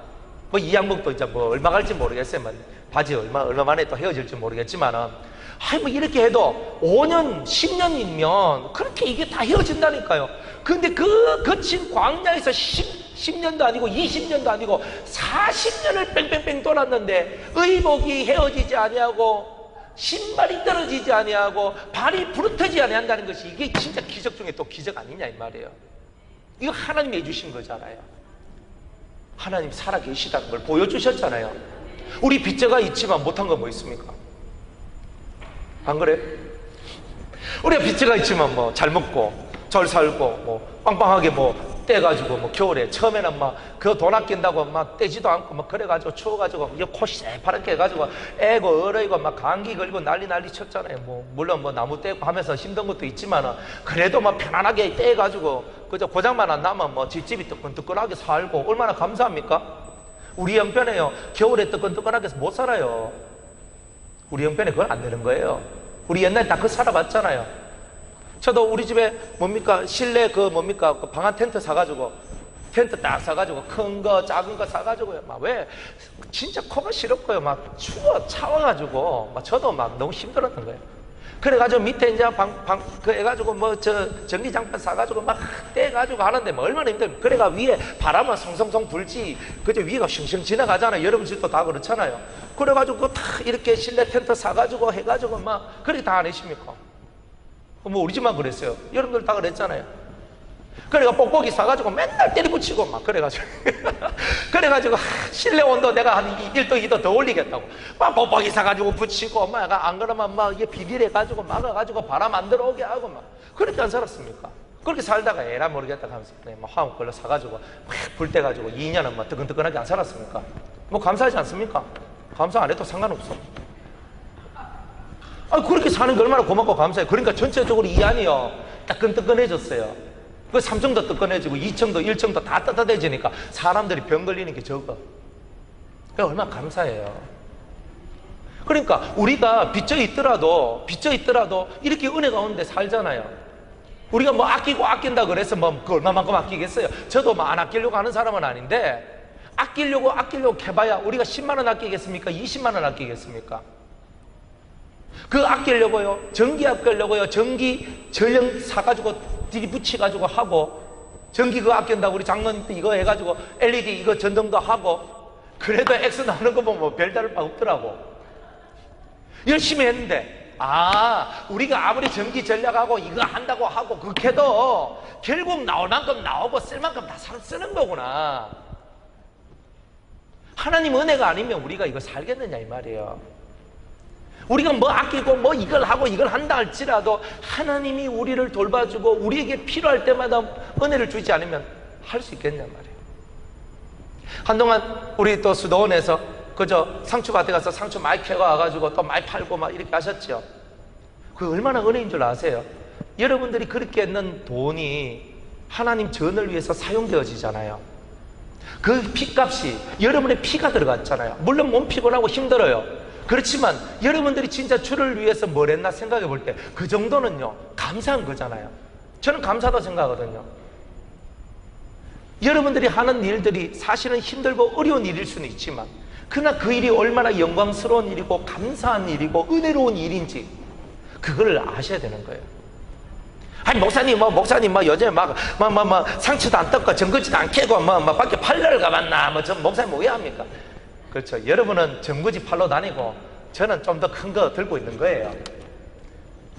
이 양복도 이제 얼마 갈지 모르겠어요. 바지 얼마 만에 또 헤어질지 모르겠지만은, 이렇게 해도 5년, 10년이면 그렇게 이게 다 헤어진다니까요. 근데 그 거친 광야에서 10년도 아니고 20년도 아니고 40년을 뺑뺑뺑 돌았는데 의복이 헤어지지 아니하고 신발이 떨어지지 아니하고 발이 부르트지 아니한다는 것이 이게 진짜 기적 중에 또 기적 아니냐 이 말이에요. 이거 하나님이 해주신 거잖아요. 하나님 살아계시다는 걸 보여주셨잖아요. 우리 빚져가 있지만 못한 건 뭐 있습니까? 안 그래? 우리가 빚져가 있지만 뭐 잘 먹고 잘 살고 뭐 빵빵하게 뭐 떼가지고 뭐 겨울에 처음에는 막 그 돈 아낀다고 막 떼지도 않고 막 그래가지고 추워가지고 코 새파랗게 해가지고 애고 어려이고 막 감기 걸리고 난리 쳤잖아요. 뭐 물론 뭐 나무 떼고 하면서 힘든 것도 있지만은 그래도 막 편안하게 떼가지고 그저 고장만 안 나면 뭐 집집이 뜨끈뜨끈하게 살고 얼마나 감사합니까? 우리 형편에요 겨울에 뜨끈뜨끈하게 못 살아요. 우리 형편에 그건 안 되는 거예요. 우리 옛날에 다 그거 살아봤잖아요. 저도 우리 집에 뭡니까 실내 그 방한 텐트 사가지고 텐트 딱 사가지고 큰 거 작은 거 사가지고요 막 왜 진짜 코가 시렵고요 막 추워 차워가지고 막 저도 막 너무 힘들었던 거예요. 그래가지고 밑에 이제 그 해가지고 뭐 저 전기장판 사가지고 막 떼가지고 하는데 뭐 얼마나 힘들어요. 그래가 위에 바람은 송송송 불지 그저 위가 슝슝 지나가잖아요. 여러분 집도 다 그렇잖아요. 그래가지고 다 이렇게 실내 텐트 사가지고 해가지고 막 그렇게 다 안 하십니까? 뭐 우리 집만 그랬어요. 여러분들 다 그랬잖아요. 그래가 뽁뽁이 사가지고 맨날 때려붙이고 막 그래가지고 그래가지고 실내 온도 내가 한 1도 2도 더 올리겠다고 막 뽁뽁이 사가지고 붙이고 막 안 그러면 막 이게 비닐해가지고 막아가지고 바람 안 들어오게 하고 막 그렇게 안 살았습니까? 그렇게 살다가 에라 모르겠다 하면서 막 화음 걸로 사가지고 막 불 때가지고 2년은 막 뜨끈뜨끈하게 안 살았습니까? 뭐 감사하지 않습니까? 감사 안 해도 상관없어. 그렇게 사는 게 얼마나 고맙고 감사해요. 그러니까 전체적으로 이 안이요 따끈따끈해졌어요. 그 3층도 뜨끈해지고 2층도 1층도 다 따뜻해지니까 사람들이 병 걸리는 게 적어. 그게 얼마나 감사해요. 그러니까 우리가 빚져 있더라도 이렇게 은혜 가운데 살잖아요. 우리가 뭐 아낀다 그래서 뭐 그 얼마만큼 아끼겠어요. 저도 뭐 안 아끼려고 하는 사람은 아닌데 아끼려고 해봐야 우리가 10만 원 아끼겠습니까? 20만 원 아끼겠습니까? 그 아끼려고요 전기 아끼려고요 전기 전력 사가지고 들이붙여가지고 하고 전기 그거 아낀다고 우리 장로님 때 이거 해가지고 LED 이거 전등도 하고 그래도 X 나오는 거 보면 뭐 별다를 바 없더라고. 열심히 했는데 우리가 아무리 전기 전략하고 이거 한다고 하고 그렇게 해도 결국 나올 만큼 나오고 쓸 만큼 다 쓰는 거구나. 하나님 은혜가 아니면 우리가 이거 살겠느냐 이 말이에요. 우리가 뭐 아끼고 뭐 이걸 하고 이걸 한다 할지라도 하나님이 우리를 돌봐주고 우리에게 필요할 때마다 은혜를 주지 않으면 할 수 있겠냐 말이에요. 한동안 우리 또 수도원에서 그저 상추밭에 가서 상추 많이 캐고 와가지고 또 많이 팔고 막 이렇게 하셨죠. 그 얼마나 은혜인 줄 아세요? 여러분들이 그렇게 했는 돈이 하나님 전을 위해서 사용되어지잖아요. 그 피값이 여러분의 피가 들어갔잖아요. 물론 몸 피곤하고 힘들어요. 그렇지만 여러분들이 진짜 주를 위해서 뭘 했나 생각해 볼 때 그 정도는요 감사한 거잖아요. 저는 감사하다고 생각하거든요. 여러분들이 하는 일들이 사실은 힘들고 어려운 일일 수는 있지만 그러나 그 일이 얼마나 영광스러운 일이고 감사한 일이고 은혜로운 일인지 그걸 아셔야 되는 거예요. 아니 목사님 요즘에 막 상추도 안 떴고 전거지도 안 캐고 밖에 팔러를 가봤나 저 목사님 뭐 왜 합니까? 그렇죠. 여러분은 전구지 팔러 다니고 저는 좀 더 큰 거 들고 있는 거예요.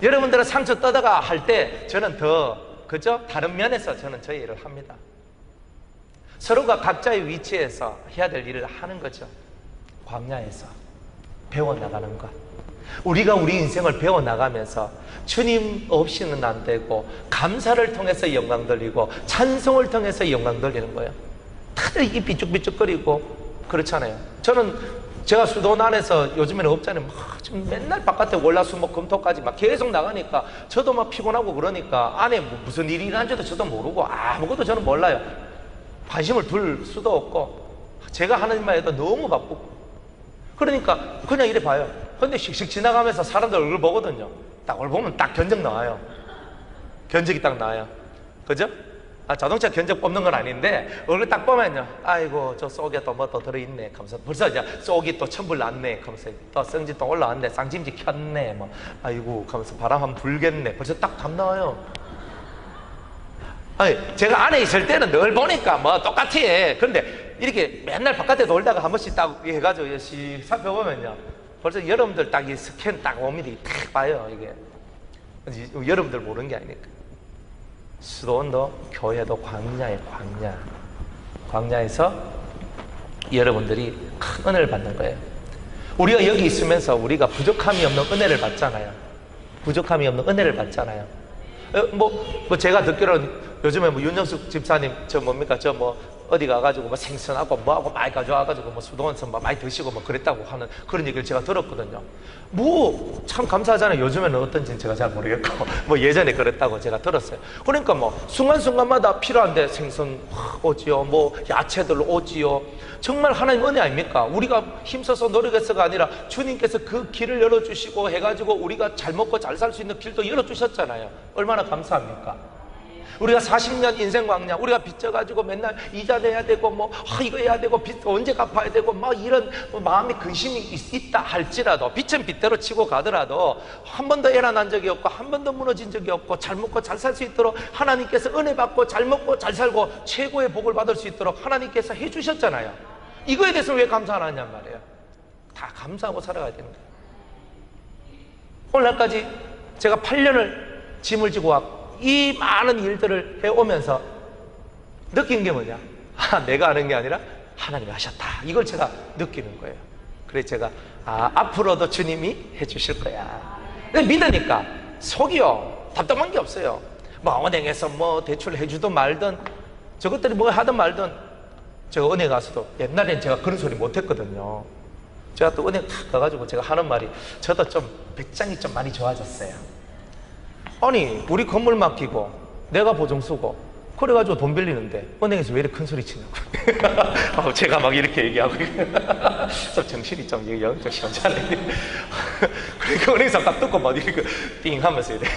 여러분들은 상처 떠다가 할 때 저는 더 그죠? 다른 면에서 저는 저희 일을 합니다. 서로가 각자의 위치에서 해야 될 일을 하는 거죠. 광야에서 배워나가는 것. 우리가 우리 인생을 배워나가면서 주님 없이는 안 되고 감사를 통해서 영광 돌리고 찬송을 통해서 영광 돌리는 거예요. 다들 이 삐죽삐죽거리고 그렇잖아요. 저는 제가 수도원 안에서 요즘에는 없잖아요. 지금 맨날 바깥에 월화수목 금토까지 막 계속 나가니까 저도 막 피곤하고 그러니까 안에 무슨 일이 일어난지도 저도 모르고 아무것도 저는 몰라요. 관심을 둘 수도 없고 제가 하는 말 해도 너무 바쁘고 그러니까 그냥 이래 봐요. 근데 씩씩 지나가면서 사람들 얼굴 보거든요. 딱 얼굴 보면 딱 견적 나와요. 견적이 딱 나와요. 그죠? 자동차 견적 뽑는 건 아닌데 얼굴 딱 보면요 아이고 저 속에 또 뭐 또 들어있네 하면서 벌써 이제 속이 또 천불 났네 하면서 또 성지 또 올라왔네 쌍짐지 켰네 뭐 아이고 하면서 바람 한번 불겠네 벌써 딱 답 나와요. 아니 제가 안에 있을 때는 늘 보니까 뭐 똑같아. 그런데 이렇게 맨날 바깥에 놀다가 한 번씩 딱 해가지고 씩 살펴보면요 벌써 여러분들 딱 이 스캔 딱 5mm 딱 봐요. 이게 여러분들 모르는 게 아니니까. 수도원도 교회도 광야에 광야에서 여러분들이 큰 은혜를 받는 거예요. 우리가 여기 있으면서 우리가 부족함이 없는 은혜를 받잖아요. 부족함이 없는 은혜를 받잖아요. 제가 듣기로는 요즘에 윤정숙 집사님 어디 가가지고 생선하고 뭐하고 많이 가져와가지고 수도원에서 많이 드시고 그랬다고 하는 그런 얘기를 제가 들었거든요. 참 감사하잖아요. 요즘에는 어떤지는 제가 잘 모르겠고 예전에 그랬다고 제가 들었어요. 그러니까 순간순간마다 필요한데 생선 오지요, 야채들 오지요. 정말 하나님 은혜 아닙니까? 우리가 힘써서 노력해서가 아니라 주님께서 그 길을 열어주시고 해가지고 우리가 잘 먹고 잘 살 수 있는 길도 열어주셨잖아요. 얼마나 감사합니까? 우리가 40년 인생 광야, 우리가 빚져가지고 맨날 이자 내야 되고 이거 해야 되고 빚 언제 갚아야 되고 이런 마음의 근심이 있다 할지라도 빚은 빚대로 치고 가더라도 한 번도 애란 난 적이 없고 한 번도 무너진 적이 없고 잘 먹고 잘 살 수 있도록 하나님께서 은혜 받고 잘 먹고 잘 살고 최고의 복을 받을 수 있도록 하나님께서 해주셨잖아요. 이거에 대해서 왜 감사 안 하냔 말이에요. 다 감사하고 살아가야 되는 거예요. 오늘날까지 제가 8년을 짐을 지고 왔고 이 많은 일들을 해오면서 느낀 게 뭐냐? 내가 아는 게 아니라 하나님이 하셨다. 이걸 제가 느끼는 거예요. 그래서 제가 앞으로도 주님이 해주실 거야. 믿으니까 속이요 답답한 게 없어요. 은행에서 대출 해주든 말든 저것들이 하든 말든 제가 은행 가서도 옛날엔 제가 그런 소리 못했거든요. 제가 또 은행 탁 가가지고 제가 하는 말이 저도 좀 배짱이 좀 많이 좋아졌어요. 아니 우리 건물 맡기고 내가 보증 쓰고 그래가지고 돈 빌리는데 은행에서 왜 이렇게 큰 소리 치냐고. 제가 막 이렇게 얘기하고 좀 정신이 좀 영적 시원찮네. 그러니까 은행에서 딱 듣고 막 이렇게 띵 하면서 이래.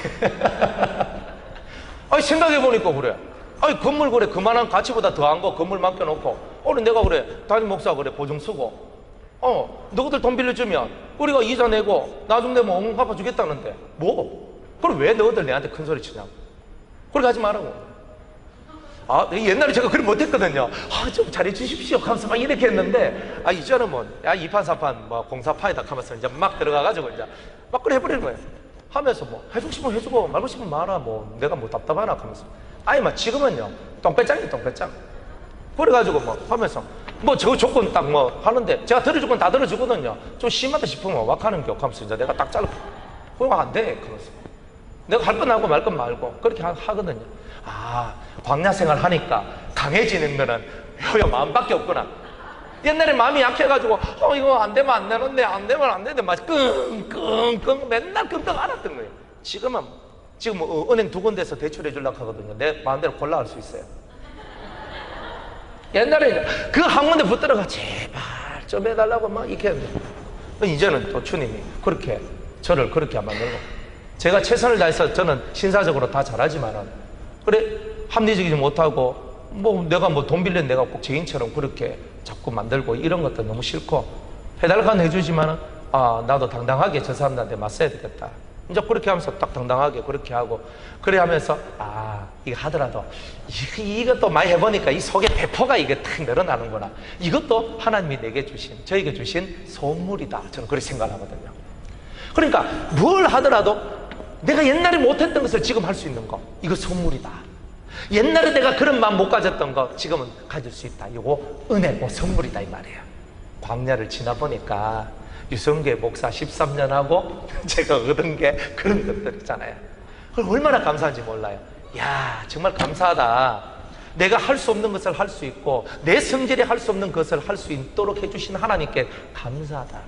아니 생각해보니까 그래. 아니 건물 그래 그만한 가치보다 더한 거 건물 맡겨놓고 내가 그래 담임 목사 그래 보증 쓰고 너희들 돈 빌려주면 우리가 이자 내고 나중 되면 엉 갚아주겠다는데 그럼 왜 너희들 내한테 큰 소리 치냐고. 그렇게 하지 말라고. 옛날에 제가 그걸 못했거든요. 좀 잘해주십시오 하면서 막 이렇게 했는데 이제는 이판사판 공사파에다 하면서 이제 막 들어가가지고 이제 막 그래 해버리는 거예요. 하면서 해주고 싶으면 해주고 말고 싶으면 말아. 내가 답답하나 하면서 지금은요 똥배짱이 똥배짱. 그래가지고 하면서 저 조건 딱 하는데 제가 들어주건 다 들어주거든요. 좀 심하다 싶으면 왁하는 격 하면서 이제 내가 딱 잘라. 그럼 안 돼. 그러면서 내가 할 건 하고 말 건 말고 그렇게 하거든요. 광야 생활 하니까 강해지는 거는 마음밖에 없구나. 옛날에 마음이 약해가지고 이거 안 되면 안 되는데 안 되면 안 되는데 막 끙끙끙 맨날 끙끙 앓았던 거예요. 지금 은행 두 군데서 대출해 주려고 하거든요. 내 마음대로 골라갈 수 있어요. 옛날에 그 한 군데 붙들어가 제발 좀 해달라고 막 이렇게 했는데 이제는 또 주님이 저를 그렇게 안 만들고 제가 최선을 다해서 저는 신사적으로 다 잘하지만은 합리적이지 못하고 내가 돈 빌린 내가 꼭 죄인처럼 그렇게 자꾸 만들고 이런 것도 너무 싫고 해달라고 해주지만은 나도 당당하게 저 사람들한테 맞서야 되겠다. 이제 그렇게 하면서 딱 당당하게 그렇게 하고 그래 하면서 이거 하더라도 이것도 많이 해보니까 이 속에 배포가 이게 탁 늘어나는구나. 이것도 하나님이 저에게 주신 선물이다. 저는 그렇게 생각하거든요. 그러니까 뭘 하더라도 내가 옛날에 못했던 것을 지금 할 수 있는 거 이거 선물이다. 옛날에 내가 그런 마음 못 가졌던 거 지금은 가질 수 있다. 이거 은혜고 선물이다 이 말이에요. 광야를 지나보니까 유성계 목사 13년 하고 제가 얻은 게 그런 것들 있잖아요. 그걸 얼마나 감사한지 몰라요. 정말 감사하다. 내가 할 수 없는 것을 할 수 있고 내 성질이 할 수 없는 것을 할 수 있도록 해주신 하나님께 감사하다.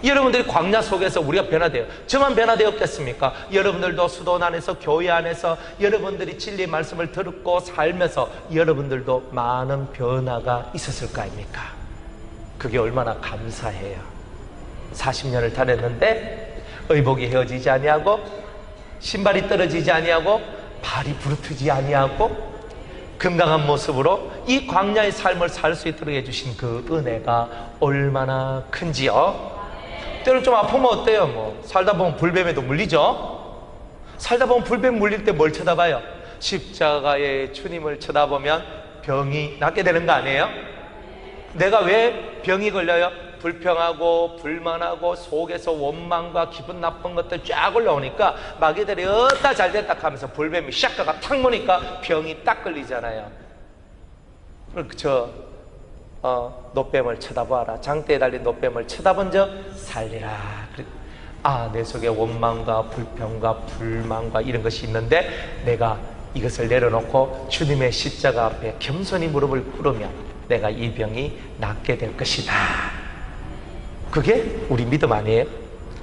여러분들이 광야 속에서 우리가 변화돼요. 저만 변화되었겠습니까? 여러분들도 수도원 안에서 교회 안에서 여러분들이 진리의 말씀을 듣고 살면서 여러분들도 많은 변화가 있었을 거 아닙니까? 그게 얼마나 감사해요. 40년을 다녔는데 의복이 헤어지지 아니하고 신발이 떨어지지 아니하고 발이 부르트지 아니하고 건강한 모습으로 이 광야의 삶을 살 수 있도록 해주신 그 은혜가 얼마나 큰지요. 때로 좀 아프면 어때요? 살다 보면 불뱀에도 물리죠. 살다 보면 불뱀 물릴 때 뭘 쳐다봐요? 십자가의 주님을 쳐다보면 병이 낫게 되는 거 아니에요? 내가 왜 병이 걸려요? 불평하고 불만하고 속에서 원망과 기분 나쁜 것들 쫙 올라오니까 마귀들이 어따 잘됐다 하면서 불뱀이 샥가가 탁 무니까 병이 딱 걸리잖아요. 노뱀을 쳐다보아라. 장대에 달린 노뱀을 쳐다본 적 살리라. 내 속에 원망과 불평과 불만과 이런 것이 있는데 내가 이것을 내려놓고 주님의 십자가 앞에 겸손히 무릎을 꿇으면 내가 이 병이 낫게 될 것이다. 그게 우리 믿음 아니에요?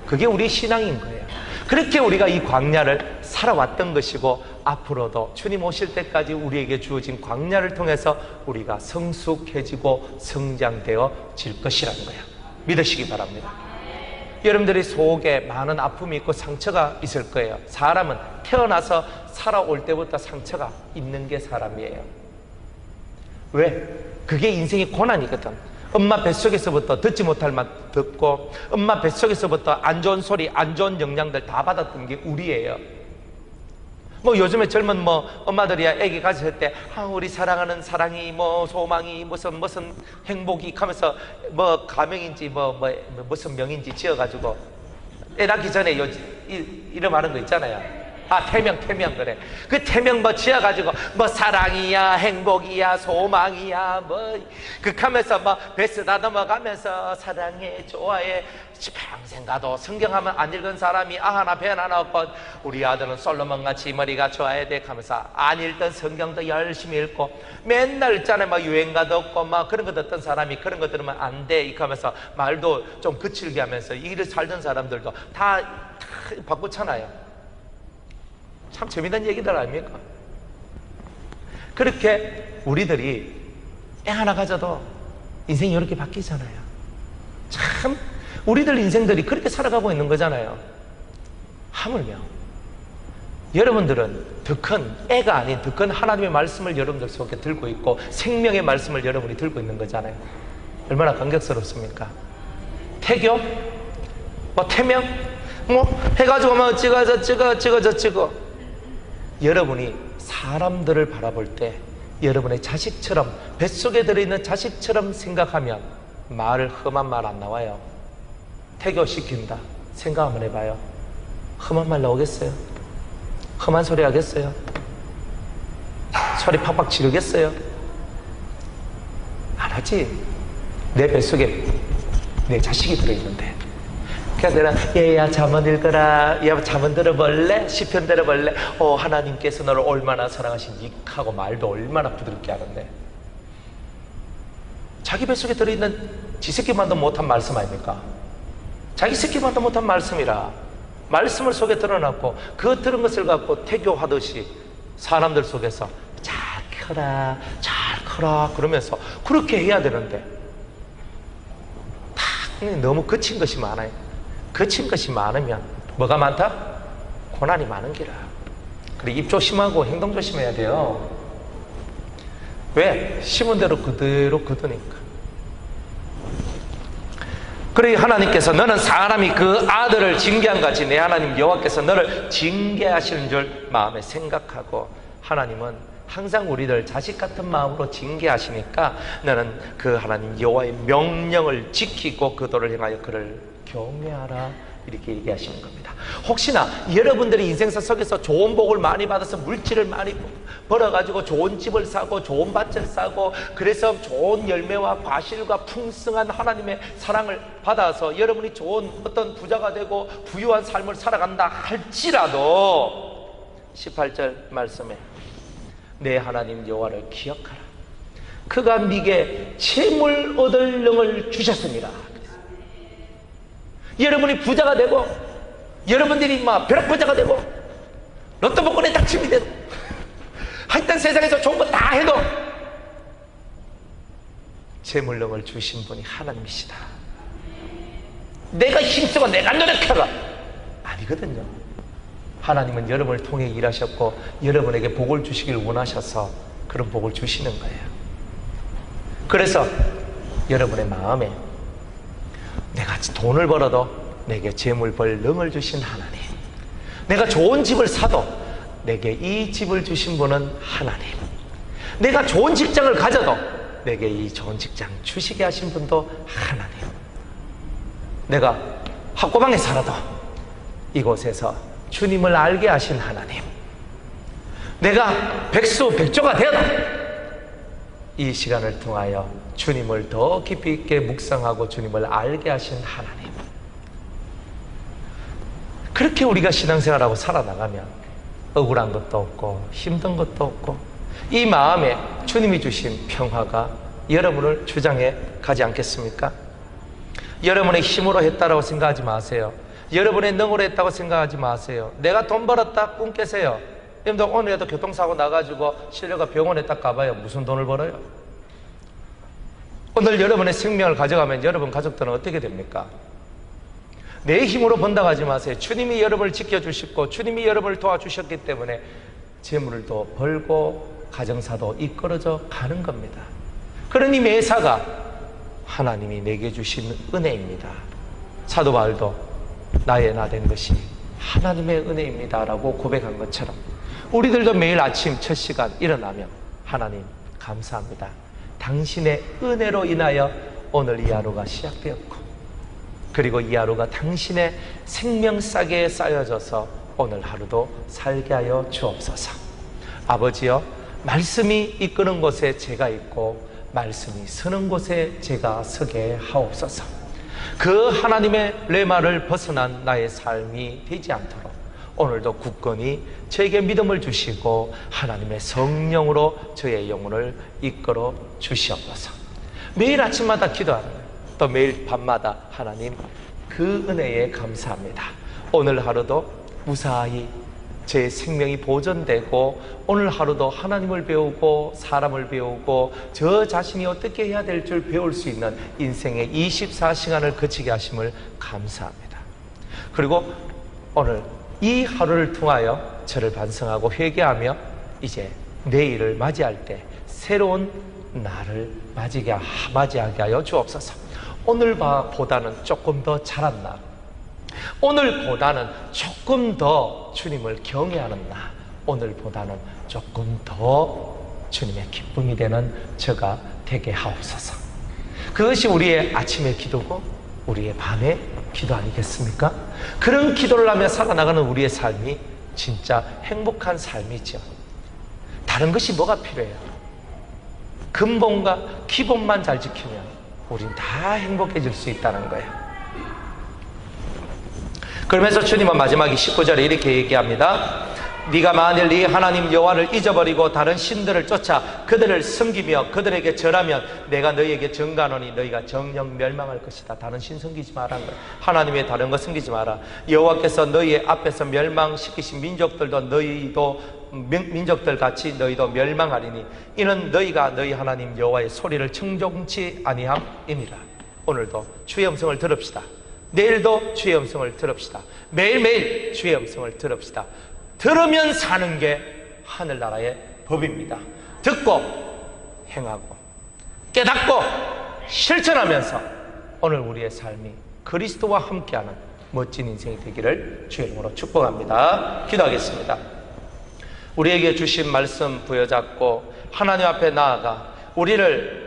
그게 우리 신앙인 거예요. 그렇게 우리가 이 광야를 살아왔던 것이고 앞으로도 주님 오실 때까지 우리에게 주어진 광야를 통해서 우리가 성숙해지고 성장되어 질 것이라는 거예요. 믿으시기 바랍니다. 여러분들이 속에 많은 아픔이 있고 상처가 있을 거예요. 사람은 태어나서 살아올 때부터 상처가 있는 게 사람이에요. 왜? 그게 인생의 고난이거든. 엄마 뱃속에서부터 듣지 못할 말 듣고 엄마 뱃속에서부터 안 좋은 소리, 안 좋은 영향들 다 받았던 게 우리예요. 요즘에 젊은 엄마들이야 애기 가졌을 때 우리 사랑하는 사랑이 소망이 무슨 행복이 하면서 가명인지 무슨 명인지 지어가지고 애 낳기 전에 이름 하는 거 있잖아요. 태명 그래. 그 태명 지어가지고 사랑이야 행복이야 소망이야 하면서 베스 다듬어가면서 사랑해 좋아해. 평생 가도 성경하면 안 읽은 사람이 하나 배 하나 없고 우리 아들은 솔로몬같이 머리가 좋아야 돼 하면서 안 읽던 성경도 열심히 읽고 맨날 있잖아요. 유행가도 없고 그런 거 듣던 사람이 그런 거 들으면 안 돼 이렇게 하면서 말도 좀 거칠게 하면서 일을 살던 사람들도 다 바꾸잖아요. 참 재미난 얘기들 아닙니까? 그렇게 우리들이 애 하나 가져도 인생이 이렇게 바뀌잖아요. 참 우리들 인생들이 그렇게 살아가고 있는 거잖아요. 하물며 여러분들은 더 큰 애가 아닌 더 큰 하나님의 말씀을 여러분들 속에 들고 있고 생명의 말씀을 여러분이 들고 있는 거잖아요. 얼마나 감격스럽습니까? 태교? 태명? 해가지고 찍어 여러분이 사람들을 바라볼 때 여러분의 자식처럼 뱃속에 들어있는 자식처럼 생각하면 험한 말 안 나와요. 태교시킨다. 생각 한번 해봐요. 험한 말 나오겠어요? 험한 소리 하겠어요? 소리 팍팍 지르겠어요? 안 하지. 내 뱃속에 내 자식이 들어있는데. 그래서 내가 얘야 잠언 읽어라. 얘 잠언 들어볼래? 시편 들어볼래? 하나님께서 너를 얼마나 사랑하신지 하고 말도 얼마나 부드럽게 하는데 자기 뱃속에 들어있는 지 새끼만도 못한 말씀 아닙니까? 자기 새끼만도 못한 말씀이라 말씀을 속에 드러났고 그 들은 것을 갖고 태교하듯이 사람들 속에서 잘 커라 그러면서 그렇게 해야 되는데 너무 거친 것이 많아요. 거친 것이 많으면 뭐가 많다? 고난이 많은 기라. 그래 입 조심하고 행동 조심해야 돼요. 왜? 심은 대로 그대로 거두니까. 그래 하나님께서 너는 사람이 그 아들을 징계한 같이 내 하나님 여호와께서 너를 징계하시는 줄 마음에 생각하고 하나님은 항상 우리들 자식 같은 마음으로 징계하시니까 너는 그 하나님 여호와의 명령을 지키고 그 도를 행하여 그를 경외하라 이렇게 얘기하시는 겁니다. 혹시나 여러분들이 인생사 속에서 좋은 복을 많이 받아서 물질을 많이 벌어가지고 좋은 집을 사고 좋은 밭을 사고 그래서 좋은 열매와 과실과 풍성한 하나님의 사랑을 받아서 여러분이 좋은 어떤 부자가 되고 부유한 삶을 살아간다 할지라도 18절 말씀에 내 하나님 여호와를 기억하라. 그가 네게 재물 얻을 능을 주셨습니다. 여러분이 부자가 되고 여러분들이 벼락부자가 되고 로또 복권에 당첨이 되고 하여튼 세상에서 좋은 거 다 해도 재물능을 주신 분이 하나님이시다. 내가 힘쓰고 내가 노력해가 아니거든요. 하나님은 여러분을 통해 일하셨고 여러분에게 복을 주시길 원하셔서 그런 복을 주시는 거예요. 그래서 여러분의 마음에 내가 돈을 벌어도 내게 재물 벌 능을 주신 하나님, 내가 좋은 집을 사도 내게 이 집을 주신 분은 하나님, 내가 좋은 직장을 가져도 내게 이 좋은 직장 주시게 하신 분도 하나님, 내가 학고방에 살아도 이곳에서 주님을 알게 하신 하나님, 내가 백수백조가 되어도 이 시간을 통하여 주님을 더 깊이 있게 묵상하고 주님을 알게 하신 하나님, 그렇게 우리가 신앙생활하고 살아나가면 억울한 것도 없고 힘든 것도 없고 이 마음에 주님이 주신 평화가 여러분을 주장해 가지 않겠습니까? 여러분의 힘으로 했다라고 생각하지 마세요. 여러분의 능으로 했다고 생각하지 마세요. 내가 돈 벌었다 꿈 깨세요. 여러분들 오늘에도 교통사고 나가지고 실려가 병원에 딱 가봐요. 무슨 돈을 벌어요? 오늘 여러분의 생명을 가져가면 여러분 가족들은 어떻게 됩니까? 내 힘으로 번다고 하지 마세요. 주님이 여러분을 지켜주시고 주님이 여러분을 도와주셨기 때문에 재물도 벌고 가정사도 이끌어져 가는 겁니다. 그러니 매사가 하나님이 내게 주신 은혜입니다. 사도 바울도 나의 나 된 것이 하나님의 은혜입니다 라고 고백한 것처럼 우리들도 매일 아침 첫 시간 일어나면 하나님 감사합니다. 당신의 은혜로 인하여 오늘 이 하루가 시작되었고 그리고 이 하루가 당신의 생명싸개에 쌓여져서 오늘 하루도 살게 하여 주옵소서. 아버지여, 말씀이 이끄는 곳에 제가 있고 말씀이 서는 곳에 제가 서게 하옵소서. 그 하나님의 레마를 벗어난 나의 삶이 되지 않도록 오늘도 굳건히 저에게 믿음을 주시고 하나님의 성령으로 저의 영혼을 이끌어 주시옵소서. 매일 아침마다 기도하는 거예요. 또 매일 밤마다 하나님 그 은혜에 감사합니다. 오늘 하루도 무사히 제 생명이 보존되고 오늘 하루도 하나님을 배우고 사람을 배우고 저 자신이 어떻게 해야 될 줄 배울 수 있는 인생의 24시간을 거치게 하심을 감사합니다. 그리고 오늘 이 하루를 통하여 저를 반성하고 회개하며 이제 내일을 맞이할 때 새로운 나를 맞이하게 하여 주옵소서. 오늘보다는 조금 더 잘한 나, 오늘보다는 조금 더 주님을 경외하는 나, 오늘보다는 조금 더 주님의 기쁨이 되는 저가 되게 하옵소서. 그것이 우리의 아침의 기도고 우리의 밤의 기도 아니겠습니까? 그런 기도를 하며 살아나가는 우리의 삶이 진짜 행복한 삶이죠. 다른 것이 뭐가 필요해요? 근본과 기본만 잘 지키면 우린 다 행복해질 수 있다는 거예요. 그러면서 주님은 마지막에 19절에 이렇게 얘기합니다. 네가 만일 네 하나님 여호와를 잊어버리고 다른 신들을 쫓아 그들을 섬기며 그들에게 절하면 내가 너희에게 증가하노니 너희가 정녕 멸망할 것이다. 다른 신 섬기지 말라는 거예요. 하나님의 다른 것 섬기지 마라. 여호와께서 너희의 앞에서 멸망시키신 민족들도 너희도 민족들 같이 너희도 멸망하리니 이는 너희가 너희 하나님 여호와의 소리를 청종치 아니함이니라. 오늘도 주의 음성을 들읍시다. 내일도 주의 음성을 들읍시다. 매일매일 주의 음성을 들읍시다. 들으면 사는 게 하늘나라의 법입니다. 듣고 행하고 깨닫고 실천하면서 오늘 우리의 삶이 그리스도와 함께하는 멋진 인생이 되기를 주의 이름으로 축복합니다. 기도하겠습니다. 우리에게 주신 말씀 부여잡고 하나님 앞에 나아가 우리를